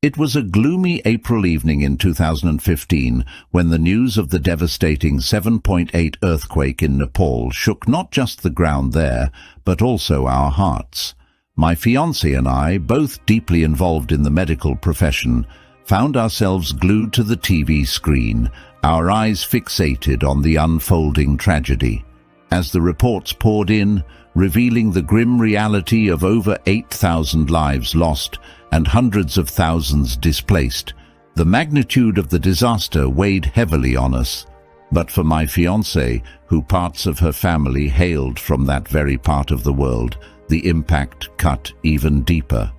It was a gloomy April evening in 2015 when the news of the devastating 7.8 earthquake in Nepal shook not just the ground there, but also our hearts. My fiancé and I, both deeply involved in the medical profession, found ourselves glued to the TV screen, our eyes fixated on the unfolding tragedy. As the reports poured in, revealing the grim reality of over 8,000 lives lost and hundreds of thousands displaced, the magnitude of the disaster weighed heavily on us. But for my fiancée, who parts of her family hailed from that very part of the world, the impact cut even deeper.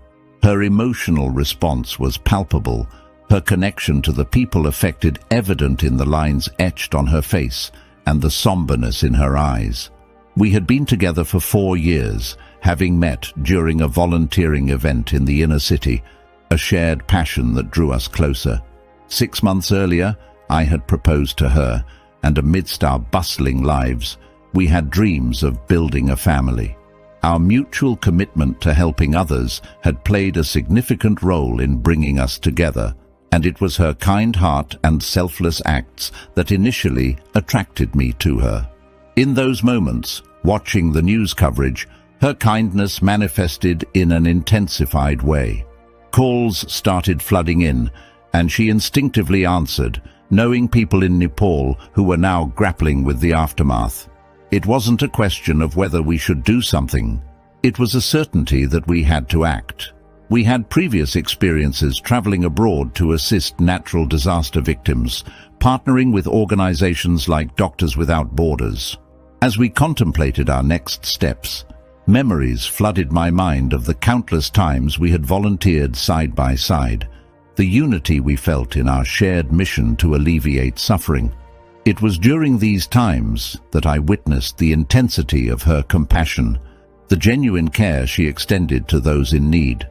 Her emotional response was palpable, her connection to the people affected evident in the lines etched on her face and the somberness in her eyes. We had been together for 4 years, having met during a volunteering event in the inner city, a shared passion that drew us closer. 6 months earlier, I had proposed to her, and amidst our bustling lives, we had dreams of building a family. Our mutual commitment to helping others had played a significant role in bringing us together, and it was her kind heart and selfless acts that initially attracted me to her. In those moments, watching the news coverage, her kindness manifested in an intensified way. Calls started flooding in, and she instinctively answered, knowing people in Nepal who were now grappling with the aftermath. It wasn't a question of whether we should do something. It was a certainty that we had to act. We had previous experiences traveling abroad to assist natural disaster victims, partnering with organizations like Doctors Without Borders. As we contemplated our next steps, memories flooded my mind of the countless times we had volunteered side by side, the unity we felt in our shared mission to alleviate suffering. It was during these times that I witnessed the intensity of her compassion, the genuine care she extended to those in need.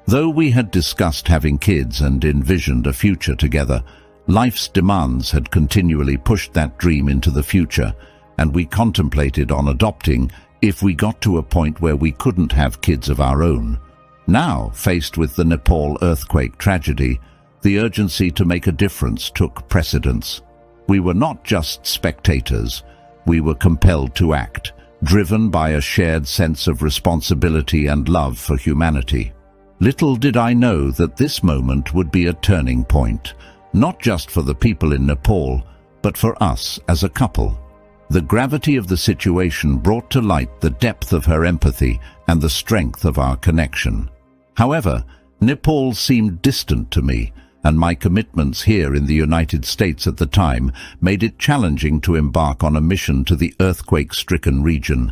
Though we had discussed having kids and envisioned a future together, life's demands had continually pushed that dream into the future, and we contemplated on adopting if we got to a point where we couldn't have kids of our own. Now, faced with the Nepal earthquake tragedy, the urgency to make a difference took precedence. We were not just spectators, we were compelled to act, driven by a shared sense of responsibility and love for humanity. Little did I know that this moment would be a turning point, not just for the people in Nepal, but for us as a couple. The gravity of the situation brought to light the depth of her empathy and the strength of our connection. However, Nepal seemed distant to me, and my commitments here in the United States at the time made it challenging to embark on a mission to the earthquake-stricken region.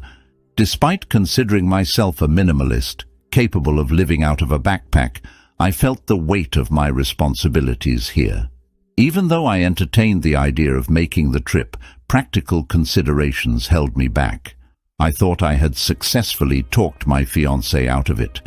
Despite considering myself a minimalist, capable of living out of a backpack, I felt the weight of my responsibilities here. Even though I entertained the idea of making the trip, practical considerations held me back. I thought I had successfully talked my fiancé out of it,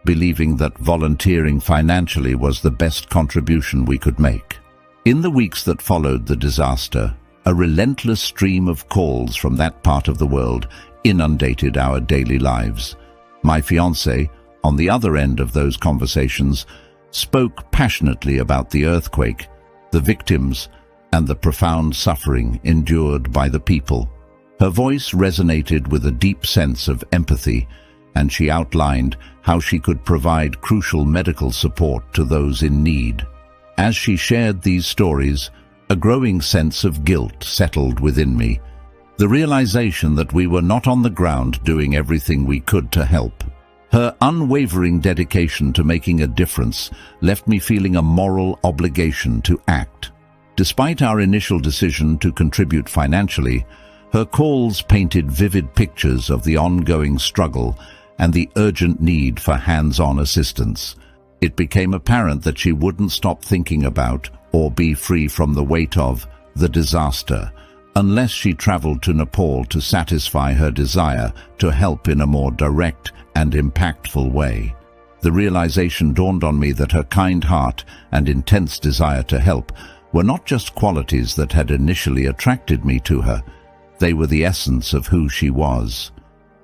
believing that volunteering financially was the best contribution we could make. In the weeks that followed the disaster, a relentless stream of calls from that part of the world inundated our daily lives. My fiancé, on the other end of those conversations, spoke passionately about the earthquake, the victims, and the profound suffering endured by the people. Her voice resonated with a deep sense of empathy, and she outlined how she could provide crucial medical support to those in need. As she shared these stories, a growing sense of guilt settled within me, the realization that we were not on the ground doing everything we could to help. Her unwavering dedication to making a difference left me feeling a moral obligation to act. Despite our initial decision to contribute financially, her calls painted vivid pictures of the ongoing struggle and the urgent need for hands-on assistance. It became apparent that she wouldn't stop thinking about or be free from the weight of the disaster unless she traveled to Nepal to satisfy her desire to help in a more direct and impactful way. The realization dawned on me that her kind heart and intense desire to help were not just qualities that had initially attracted me to her. They were the essence of who she was.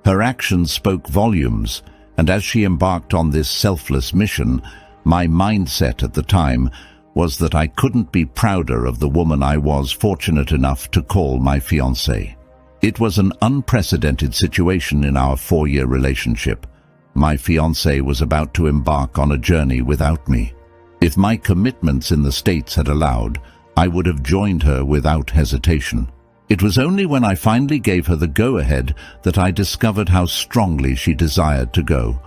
Her actions spoke volumes, and as she embarked on this selfless mission, My mindset at the time was that I couldn't be prouder of the woman I was fortunate enough to call my fiancée. It was an unprecedented situation in our 4-year relationship. My fiancée was about to embark on a journey without me. If my commitments in the States had allowed, I would have joined her without hesitation. It was only when I finally gave her the go-ahead that I discovered how strongly she desired to go.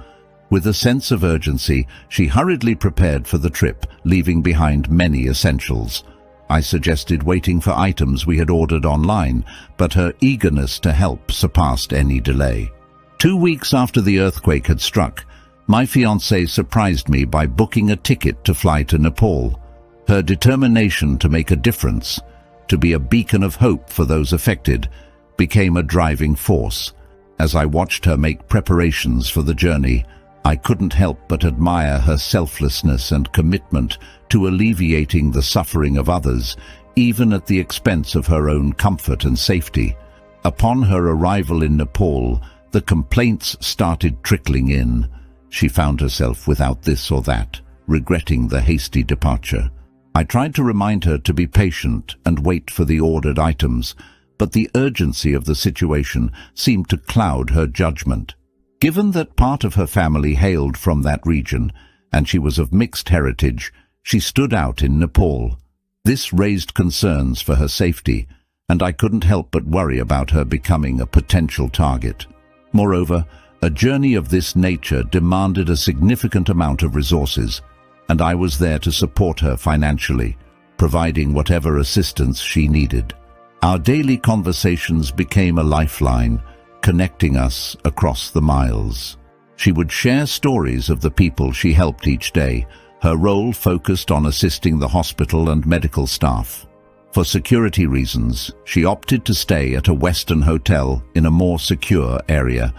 With a sense of urgency, she hurriedly prepared for the trip, leaving behind many essentials. I suggested waiting for items we had ordered online, but her eagerness to help surpassed any delay. 2 weeks after the earthquake had struck, my fiancée surprised me by booking a ticket to fly to Nepal. Her determination to make a difference, to be a beacon of hope for those affected, became a driving force. As I watched her make preparations for the journey, I couldn't help but admire her selflessness and commitment to alleviating the suffering of others, even at the expense of her own comfort and safety. Upon her arrival in Nepal, the complaints started trickling in. She found herself without this or that, regretting the hasty departure. I tried to remind her to be patient and wait for the ordered items, but the urgency of the situation seemed to cloud her judgment. Given that part of her family hailed from that region, and she was of mixed heritage, she stood out in Nepal. This raised concerns for her safety, and I couldn't help but worry about her becoming a potential target. Moreover, a journey of this nature demanded a significant amount of resources, and I was there to support her financially, providing whatever assistance she needed. Our daily conversations became a lifeline, connecting us across the miles. She would share stories of the people she helped each day, her role focused on assisting the hospital and medical staff. For security reasons, she opted to stay at a Western hotel in a more secure area,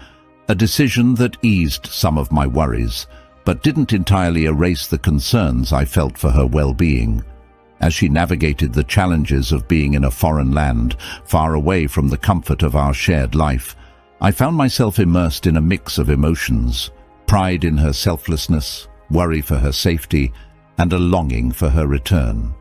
a decision that eased some of my worries, but didn't entirely erase the concerns I felt for her well-being. As she navigated the challenges of being in a foreign land, far away from the comfort of our shared life, I found myself immersed in a mix of emotions: pride in her selflessness, worry for her safety, and a longing for her return.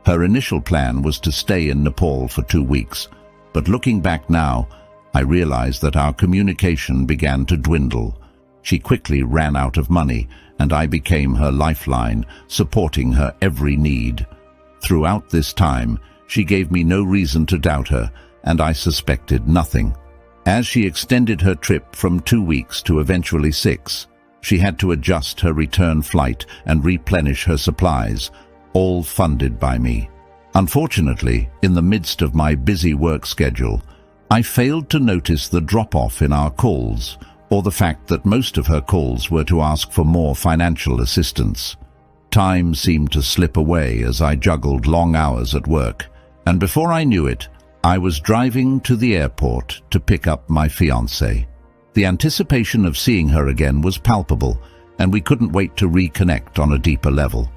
Her initial plan was to stay in Nepal for 2 weeks, but looking back now, I realized that our communication began to dwindle. She quickly ran out of money, and I became her lifeline, supporting her every need. Throughout this time, she gave me no reason to doubt her, and I suspected nothing. As she extended her trip from 2 weeks to eventually 6, she had to adjust her return flight and replenish her supplies, all funded by me. Unfortunately, in the midst of my busy work schedule, I failed to notice the drop-off in our calls, or the fact that most of her calls were to ask for more financial assistance. Time seemed to slip away as I juggled long hours at work, and before I knew it, I was driving to the airport to pick up my fiancée. The anticipation of seeing her again was palpable, and we couldn't wait to reconnect on a deeper level.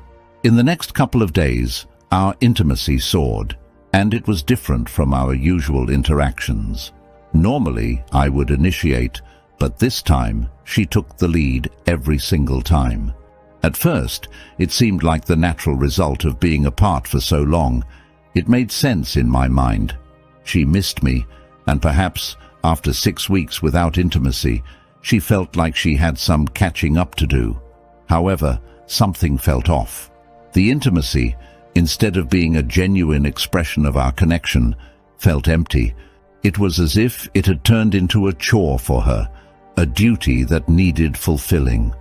In the next couple of days, our intimacy soared, and it was different from our usual interactions. Normally, I would initiate, but this time, she took the lead every single time. At first, it seemed like the natural result of being apart for so long. It made sense in my mind. She missed me, and perhaps, after 6 weeks without intimacy, she felt like she had some catching up to do. However, something felt off. The intimacy, instead of being a genuine expression of our connection, felt empty. It was as if it had turned into a chore for her, a duty that needed fulfilling.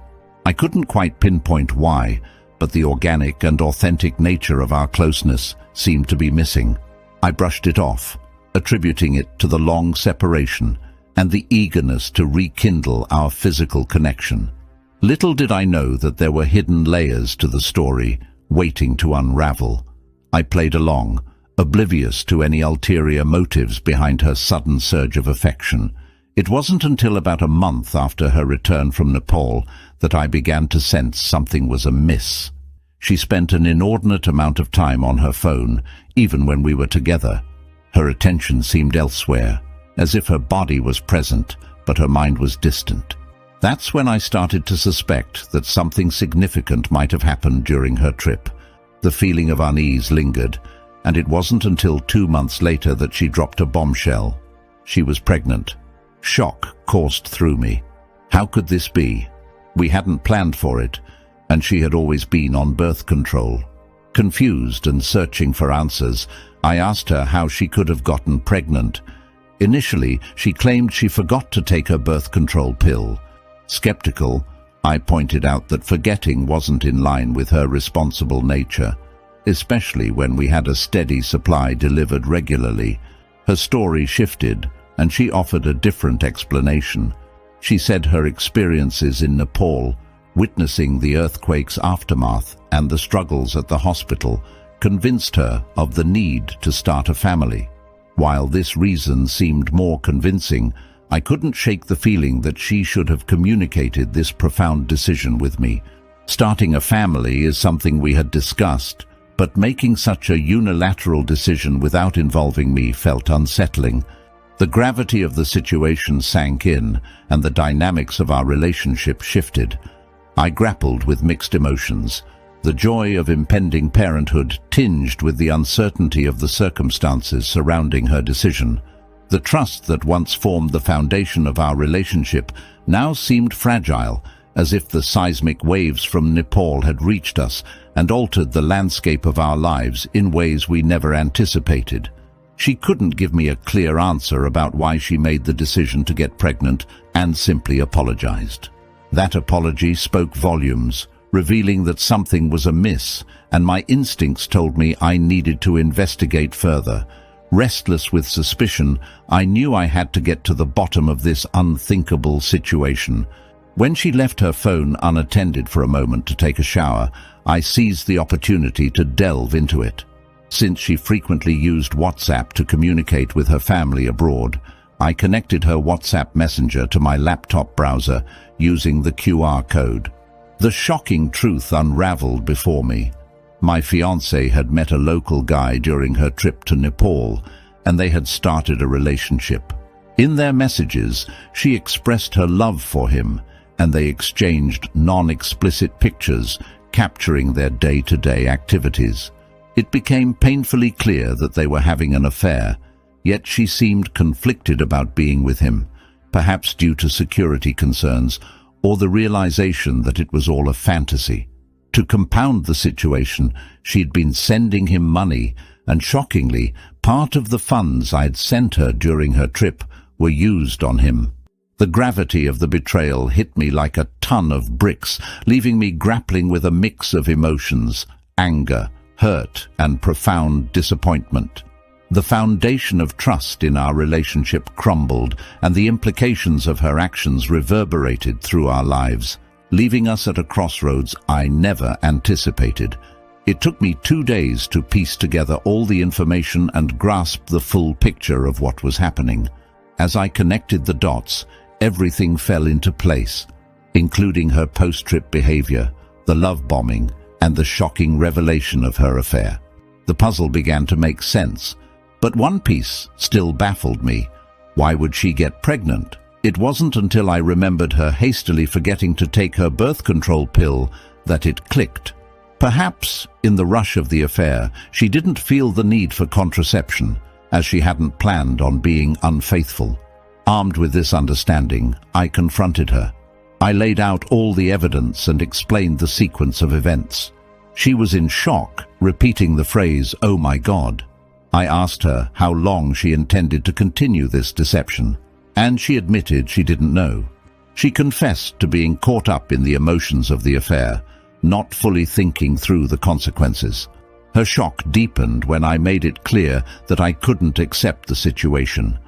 I couldn't quite pinpoint why, but the organic and authentic nature of our closeness seemed to be missing. I brushed it off, attributing it to the long separation and the eagerness to rekindle our physical connection. Little did I know that there were hidden layers to the story, waiting to unravel. I played along, oblivious to any ulterior motives behind her sudden surge of affection. It wasn't until about a month after her return from Nepal that I began to sense something was amiss. She spent an inordinate amount of time on her phone, even when we were together. Her attention seemed elsewhere, as if her body was present, but her mind was distant. That's when I started to suspect that something significant might have happened during her trip. The feeling of unease lingered, and it wasn't until 2 months later that she dropped a bombshell. She was pregnant. Shock coursed through me. How could this be? We hadn't planned for it, and she had always been on birth control. Confused and searching for answers, I asked her how she could have gotten pregnant. Initially, she claimed she forgot to take her birth control pill. Skeptical, I pointed out that forgetting wasn't in line with her responsible nature, especially when we had a steady supply delivered regularly. Her story shifted, and she offered a different explanation. She said her experiences in Nepal, witnessing the earthquake's aftermath and the struggles at the hospital, convinced her of the need to start a family. While this reason seemed more convincing, I couldn't shake the feeling that she should have communicated this profound decision with me. Starting a family is something we had discussed, but making such a unilateral decision without involving me felt unsettling. The gravity of the situation sank in, and the dynamics of our relationship shifted. I grappled with mixed emotions, the joy of impending parenthood tinged with the uncertainty of the circumstances surrounding her decision. The trust that once formed the foundation of our relationship now seemed fragile, as if the seismic waves from Nepal had reached us and altered the landscape of our lives in ways we never anticipated. She couldn't give me a clear answer about why she made the decision to get pregnant and simply apologized. That apology spoke volumes, revealing that something was amiss, and my instincts told me I needed to investigate further. Restless with suspicion, I knew I had to get to the bottom of this unthinkable situation. When she left her phone unattended for a moment to take a shower, I seized the opportunity to delve into it. Since she frequently used WhatsApp to communicate with her family abroad, I connected her WhatsApp messenger to my laptop browser using the QR code. The shocking truth unraveled before me. My fiancée had met a local guy during her trip to Nepal, and they had started a relationship. In their messages, she expressed her love for him, and they exchanged non-explicit pictures capturing their day-to-day activities. It became painfully clear that they were having an affair, yet she seemed conflicted about being with him, perhaps due to security concerns or the realization that it was all a fantasy. To compound the situation, she'd been sending him money, and shockingly, part of the funds I'd sent her during her trip were used on him. The gravity of the betrayal hit me like a ton of bricks, leaving me grappling with a mix of emotions: anger, hurt, and profound disappointment. The foundation of trust in our relationship crumbled, and the implications of her actions reverberated through our lives, leaving us at a crossroads I never anticipated. It took me 2 days to piece together all the information and grasp the full picture of what was happening. As I connected the dots, everything fell into place, including her post-trip behavior, the love bombing, and the shocking revelation of her affair. The puzzle began to make sense, but one piece still baffled me. Why would she get pregnant? It wasn't until I remembered her hastily forgetting to take her birth control pill that it clicked. Perhaps, in the rush of the affair, she didn't feel the need for contraception, as she hadn't planned on being unfaithful. Armed with this understanding, I confronted her. I laid out all the evidence and explained the sequence of events. She was in shock, repeating the phrase, "Oh my God." I asked her how long she intended to continue this deception, and she admitted she didn't know. She confessed to being caught up in the emotions of the affair, not fully thinking through the consequences. Her shock deepened when I made it clear that I couldn't accept the situation.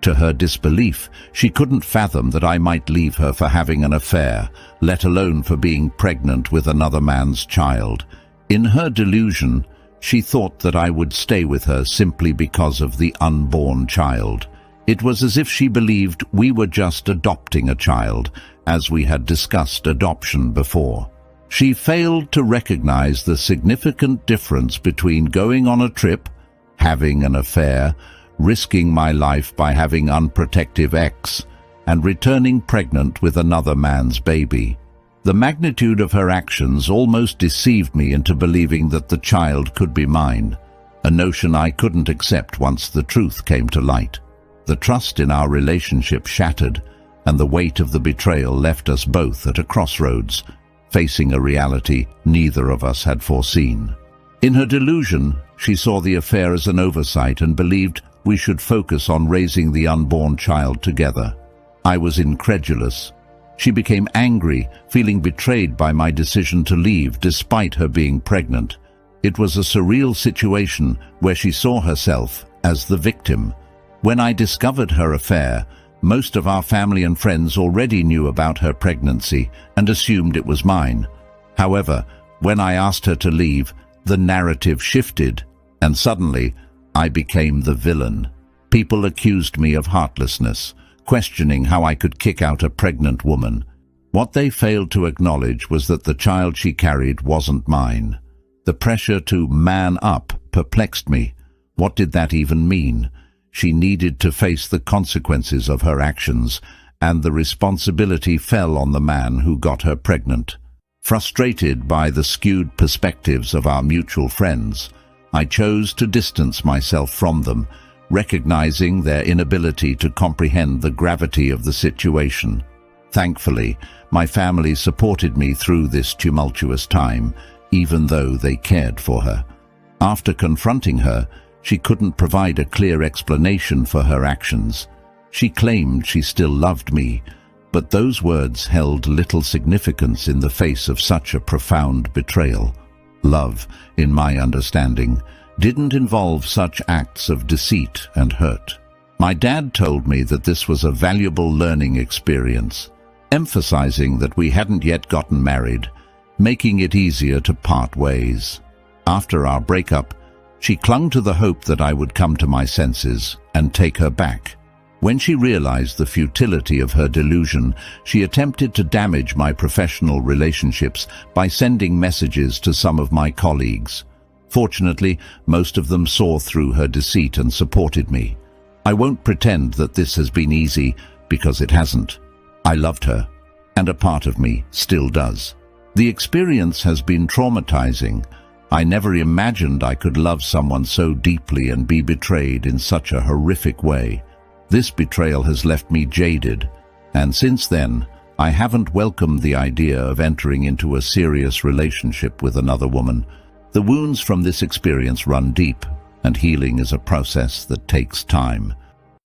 To her disbelief, she couldn't fathom that I might leave her for having an affair, let alone for being pregnant with another man's child. In her delusion, she thought that I would stay with her simply because of the unborn child. It was as if she believed we were just adopting a child, as we had discussed adoption before. She failed to recognize the significant difference between going on a trip, having an affair, risking my life by having unprotected sex, and returning pregnant with another man's baby. The magnitude of her actions almost deceived me into believing that the child could be mine, a notion I couldn't accept once the truth came to light. The trust in our relationship shattered, and the weight of the betrayal left us both at a crossroads, facing a reality neither of us had foreseen. In her delusion, she saw the affair as an oversight and believed we should focus on raising the unborn child together. I was incredulous. She became angry, feeling betrayed by my decision to leave despite her being pregnant. It was a surreal situation where she saw herself as the victim. When I discovered her affair, most of our family and friends already knew about her pregnancy and assumed it was mine. However, when I asked her to leave, the narrative shifted, and suddenly I became the villain. People accused me of heartlessness, questioning how I could kick out a pregnant woman. What they failed to acknowledge was that the child she carried wasn't mine. The pressure to man up perplexed me. What did that even mean? She needed to face the consequences of her actions, and the responsibility fell on the man who got her pregnant. Frustrated by the skewed perspectives of our mutual friends, I chose to distance myself from them, recognizing their inability to comprehend the gravity of the situation. Thankfully, my family supported me through this tumultuous time, even though they cared for her. After confronting her, she couldn't provide a clear explanation for her actions. She claimed she still loved me, but those words held little significance in the face of such a profound betrayal. Love, in my understanding, didn't involve such acts of deceit and hurt. My dad told me that this was a valuable learning experience, emphasizing that we hadn't yet gotten married, making it easier to part ways. After our breakup, she clung to the hope that I would come to my senses and take her back. When she realized the futility of her delusion, she attempted to damage my professional relationships by sending messages to some of my colleagues. Fortunately, most of them saw through her deceit and supported me. I won't pretend that this has been easy, because it hasn't. I loved her, and a part of me still does. The experience has been traumatizing. I never imagined I could love someone so deeply and be betrayed in such a horrific way. This betrayal has left me jaded, and since then, I haven't welcomed the idea of entering into a serious relationship with another woman. The wounds from this experience run deep, and healing is a process that takes time.